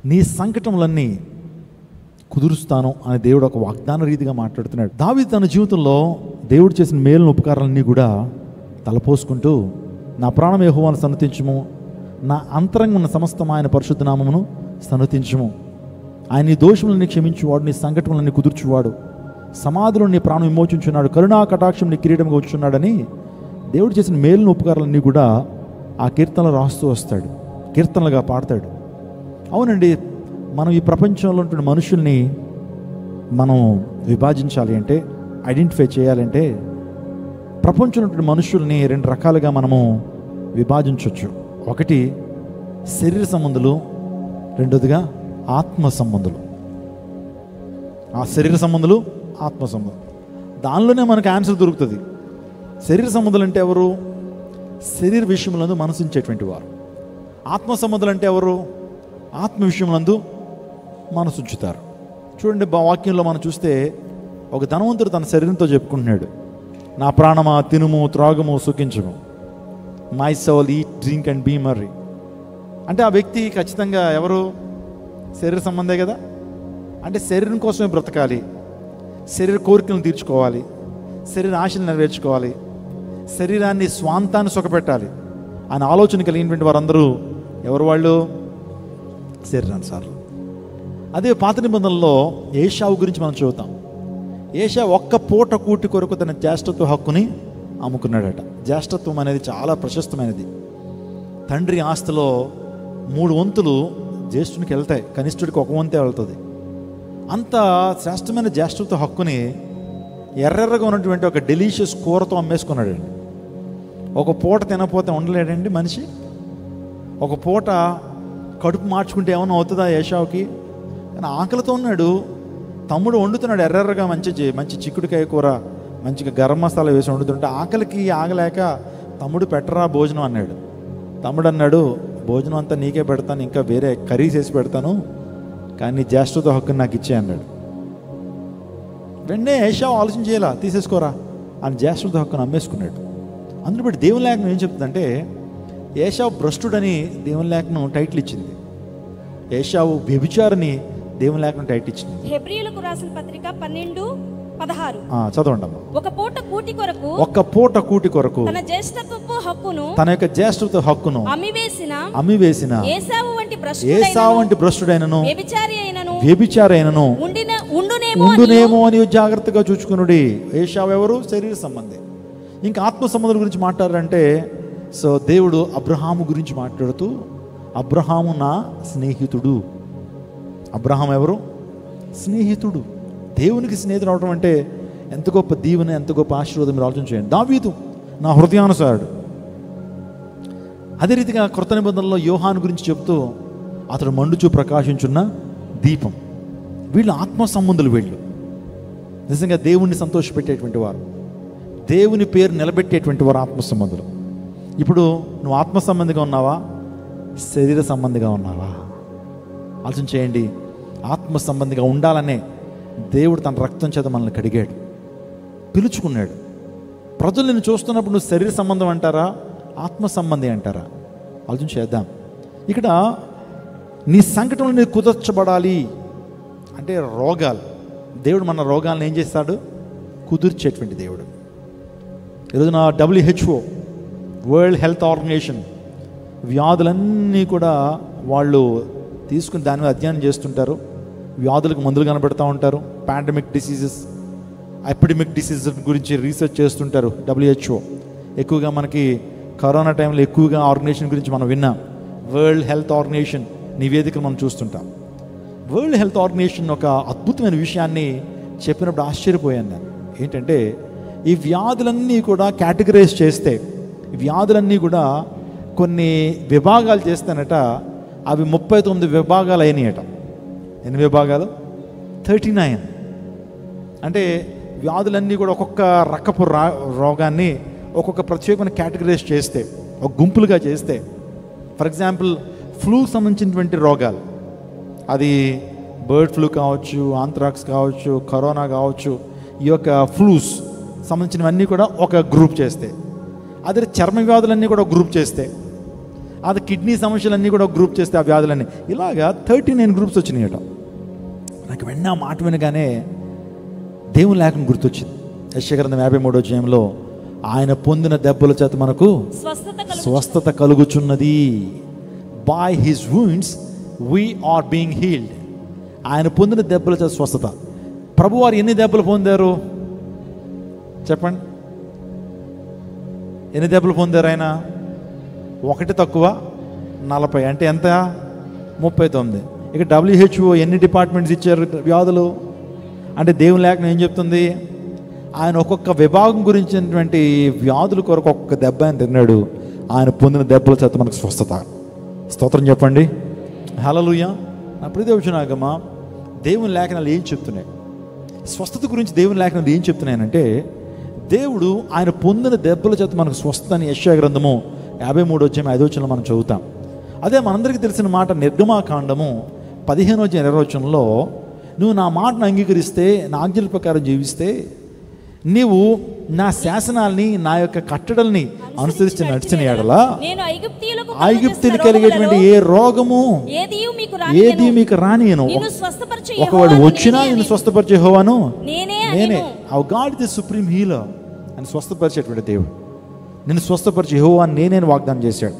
నీ సంకటములన్నీ కుదురుస్తాను అని దేవుడు ఒక వాగ్దాన రీతిగా మాట్లాడుతున్నాడు. దావీదు తన జీవితంలో దేవుడు చేసిన మేలును ఉపకారాలన్నీ కూడా తలపోసుకుంటూ, నా ప్రాణం యెహోవాను సన్నతించుము, నా అంతరంగం ఉన్న సమస్తం ఆయన పరిశుద్ధ నామమును సన్నతించుము. ఆయన నీ దోషములని క్షమించువాడు, నీ సంకటములన్నీ కుదుర్చువాడు, సమాధిలో నీ ప్రాణం విమోచించున్నాడు, కరుణా కటాక్షం నీ కిరీటంగా వచ్చున్నాడని దేవుడు చేసిన మేలును ఉపకారాలన్నీ కూడా ఆ కీర్తనలు రాస్తూ వస్తాడు, కీర్తనలుగా పాడతాడు. అవునండి, మనం ఈ ప్రపంచంలో ఉంటున్న మనుషుల్ని మనం విభజించాలి అంటే, ఐడెంటిఫై చేయాలంటే, ప్రపంచంలో ఉంటున్న మనుషుల్ని రెండు రకాలుగా మనము విభజించవచ్చు. ఒకటి శరీర సంబంధులు, రెండోదిగా ఆత్మ సంబంధులు. ఆ శరీర సంబంధులు, ఆత్మ సంబంధులు, దానిలోనే మనకు ఆన్సర్ దొరుకుతుంది. శరీర సంబంధులు అంటే ఎవరు? శరీర విషయములందు మనసుంచేటువంటి వారు. ఆత్మ సంబంధులు అంటే ఎవరు? ఆత్మ విషయములందు మనసుంచుతారు. చూడండి, వాక్యంలో మనం చూస్తే ఒక ధనవంతుడు తన శరీరంతో చెప్పుకుంటున్నాడు, నా ప్రాణమా తినుము త్రాగము సుఖించము, my soul eat drink and be merry. అంటే ఆ వ్యక్తి ఖచ్చితంగా ఎవరు? శరీర సంబంధే కదా. అంటే శరీరం కోసమే బ్రతకాలి, శరీర కోరికలను తీర్చుకోవాలి, శరీర ఆశలు నెరవేర్చుకోవాలి, శరీరాన్ని స్వాంతాన్ని సుఖపెట్టాలి అని ఆలోచన కలిగినటువంటి వారందరూ ఎవరు? వాళ్ళు శరీరానుసారులు. అదే పాత నిబంధనలో ఏషావు గురించి మనం చూద్దాం. ఏషావు ఒక్క పూట కూటి కొరకు తన జ్యేష్ఠత్వ హక్కుని అమ్ముకున్నాడట. జ్యేష్ఠత్వం అనేది చాలా ప్రశస్తమైనది. తండ్రి ఆస్తిలో 3 వంతులు జ్యేష్ఠునికి వెళ్తాయి, కనిష్ఠుడికి 1 వంతే వెళ్తుంది. అంత శ్రేష్టమైన జ్యేష్ఠత్వ హక్కుని ఎర్రెర్రగా ఉన్నటువంటి ఒక డెలీషియస్ కూరతో అమ్మేసుకున్నాడండి. ఒక పూట తినకపోతే ఉండలేడండి మనిషి. ఒక పూట కడుపు మార్చుకుంటే ఏమైనా అవుతుందా ఏషావుకి? కానీ ఆకలితో ఉన్నాడు. తమ్ముడు వండుతున్నాడు ఎర్రెర్రగా మంచి చిక్కుడుకాయ కూర, మంచిగా గరం మసాలా వేసి వండుతుంటే ఆకలికి ఆగలేక తమ్ముడు పెట్టరా భోజనం అన్నాడు. తమ్ముడు అన్నాడు, భోజనం అంతా నీకే పెడతాను, ఇంకా వేరే కర్రీస్ వేసి పెడతాను, కానీ జ్యేష్ఠత్వ హక్కుని నాకు ఇచ్చే అన్నాడు. వెంటనే ఏషావు ఆలోచన చేయాలా, తీసేసుకోరా అని జ్యేష్ఠత్వ హక్కును అమ్మేసుకున్నాడు. అందులో బట్టి దేవుని లేఖనం ఏం చెప్తుందంటే, ఏషావు భ్రష్టుడని దేవుని లేఖనం టైటిల్ ఇచ్చింది, ఏషావు వ్యభిచారిని దేవుని లేఖనం టైటిల్ ఇచ్చింది. హెబ్రీయులకు రాసిన పత్రిక 12:16 చదవండి. ఒక పూట కూటి కొరకు తన జ్యేష్ఠత్వపు హక్కును, తన యొక్క జ్యేష్ఠత్వ హక్కును అమ్మివేసిన ఏసావు వంటి భ్రష్టుడైనను వ్యభిచారి అయినను ఉండునేమో అని జాగ్రత్తగా చూచుకునుడి. ఏషావు ఎవరు? శరీర సంబంధి. ఇంకా ఆత్మ సంబంధం గురించి మాట్లాడారంటే, సో దేవుడు అబ్రహాము గురించి మాట్లాడుతూ, అబ్రహాము నా స్నేహితుడు. అబ్రహాం ఎవరు? స్నేహితుడు. దేవునికి స్నేహితుడు అవడం అంటే ఎంత గొప్ప దీవెన, ఎంత గొప్ప ఆశీర్వాదం మీరు ఆలోచన చేయండి. దావీదు నా హృదయానుసారుడు. అదే రీతిగా కృత నిబంధనలో యోహాను గురించి చెప్తూ, అతడు మండుచూ ప్రకాశించున్న దీపం. వీళ్ళు ఆత్మ సంబంధులు. వీళ్ళు నిజంగా దేవుణ్ణి సంతోషపెట్టేటువంటి వారు, దేవుని పేరు నిలబెట్టేటువంటి వారు ఆత్మ సంబంధులు. ఇప్పుడు నువ్వు ఆత్మ సంబంధిగా ఉన్నావా, శరీర సంబంధిగా ఉన్నావా? ఆలోచన చేయండి. ఆత్మ సంబంధిగా ఉండాలనే దేవుడు తన రక్తం చేత మనల్ని కడిగాడు, పిలుచుకున్నాడు. ప్రజలు నిన్ను చూస్తున్నప్పుడు నువ్వు శరీర సంబంధం అంటారా, ఆత్మ సంబంధి అంటారా? ఆలోచన చేద్దాం. ఇక్కడ నీ సంకటంలో నీకు కుదర్చబడాలి అంటే రోగాలు, దేవుడు మన రోగాలను ఏం చేస్తాడు? కుదుర్చేటువంటి దేవుడు. ఈరోజున WHO, వరల్డ్ హెల్త్ ఆర్గనైజేషన్, వ్యాధులన్నీ కూడా వాళ్ళు తీసుకుని దాని మీద అధ్యయనం చేస్తుంటారు. వ్యాధులకు మందులు కనబెడతా ఉంటారు. పాండమిక్ డిసీజెస్, ఎపిడమిక్ డిసీజెస్ గురించి రీసెర్చ్ చేస్తుంటారు WHO. ఎక్కువగా మనకి కరోనా టైంలో ఎక్కువగా ఆర్గనైజేషన్ గురించి మనం విన్నాం. వరల్డ్ హెల్త్ ఆర్గనైజేషన్ నివేదికలు మనం చూస్తుంటాం. వరల్డ్ హెల్త్ ఆర్గనైజేషన్ ఒక అద్భుతమైన విషయాన్ని చెప్పినప్పుడు ఆశ్చర్యపోయాను నేను. ఏంటంటే, ఈ వ్యాధులన్నీ కూడా కేటగరైజ్ చేస్తే, వ్యాధులన్నీ కూడా కొన్ని విభాగాలు చేస్తేనట అవి 39 విభాగాలు అయినాయట. ఎన్ని విభాగాలు? 39. అంటే వ్యాధులన్నీ కూడా ఒక్కొక్క రకపు రోగాన్ని ఒక్కొక్క ప్రత్యేకమైన కేటగరైజ్ చేస్తే, ఒక గుంపులుగా చేస్తే, ఫర్ ఎగ్జాంపుల్ ఫ్లూకి సంబంధించినటువంటి రోగాలు, అది బర్డ్ ఫ్లూ కావచ్చు, ఆంథ్రాక్స్ కావచ్చు, కరోనా కావచ్చు, ఈ యొక్క ఫ్లూస్ సంబంధించినవన్నీ కూడా ఒక గ్రూప్ చేస్తే, అదే చర్మ వ్యాధులన్నీ కూడా ఒక గ్రూప్ చేస్తే, అది కిడ్నీ సమస్యలన్నీ కూడా గ్రూప్ చేస్తే ఆ వ్యాధులన్నీ ఇలాగా 39 గ్రూప్స్ వచ్చినాయట. నాకు వెన్న మాట వినగానే దేవుని లేఖనం గుర్తొచ్చింది. యెషయా గ్రంథం 53వ అధ్యాయంలో ఆయన పొందిన దెబ్బల చేత మనకు స్వస్థత కలుగుచున్నది. By his wounds we are being healed. ఆయన పొందిన దెబ్బల చేత స్వస్థత. ప్రభువారు ఎన్ని దెబ్బలు పొందారు చెప్పండి? ఎన్ని దెబ్బలు పొందారు ఆయన? 1 తక్కువ 40, అంటే ఎంత? 39. ఇక WHO ఎన్ని డిపార్ట్మెంట్స్ ఇచ్చారు వ్యాధులు అంటే? దేవుని లేఖనం ఏం చెప్తుంది? ఆయన ఒక్కొక్క విభాగం గురించినటువంటి వ్యాధుల కొరకు ఒక్కొక్క దెబ్బ ఆయన తిన్నాడు. ఆయన పొందిన దెబ్బల చేత మనకు స్వస్థత. స్తోత్రం చెప్పండి. హల్లెలూయా. నా ప్రియ దేవునాగమా, దేవుని లేఖనాలు ఏం చెప్తున్నాయి? స్వస్థత గురించి దేవుని లేఖనాలు ఏం చెప్తున్నాయనంటే, దేవుడు ఆయన పొందిన దెబ్బల చేత మనకు స్వస్థత అని యెషయా గ్రంథము 53వ అధ్యాయం 5వ వచనంలో మనం చదువుతాం. అదే మనందరికీ తెలిసిన మాట నిర్గమాకాండము 15వ అధ్యాయం 20వ వచనంలో, నువ్వు నా మాటను అంగీకరిస్తే, నా ఆజ్ఞల ప్రకారం జీవిస్తే, నీవు నా శాసనాల్ని, నా యొక్క కట్టడల్ని అనుసరించి నడిచిన ఎడలా ఐగుప్తీయులకు కలిగేటువంటి ఏ రోగము ఏది మీకు రానియను. ఒకవాడు వచ్చినా నిన్ను స్వస్థపరిచే యెహోవాను నేనే. Hour God is the supreme healer. అని స్వస్థపరిచేటువంటి దేవుడు. నిన్ను స్వస్థపరిచే యెహోవా నేనే వాగ్దానం చేశాడు.